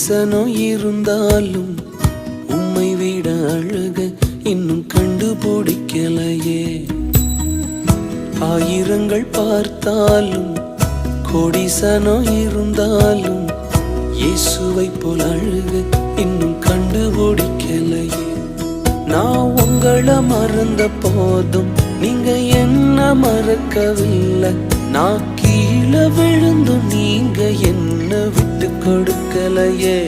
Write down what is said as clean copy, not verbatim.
கோடிசனம் இருந்தாலும் உம்மை விட அழக இன்னும் கண்டுபிடிக்கலையே. ஆயிரங்கள் பார்த்தாலும் கோடிசனம் இருந்தாலும் இயேசுவை போல் அழக இன்னும் கண்டுபிடிக்கலையே. நான் உங்களை மறந்த போதும் நீங்க என்ன மறக்கவில்லை. நான் கீழே விழுந்தும் நீங்க என்ன விட்டு கொடுக்கலையே.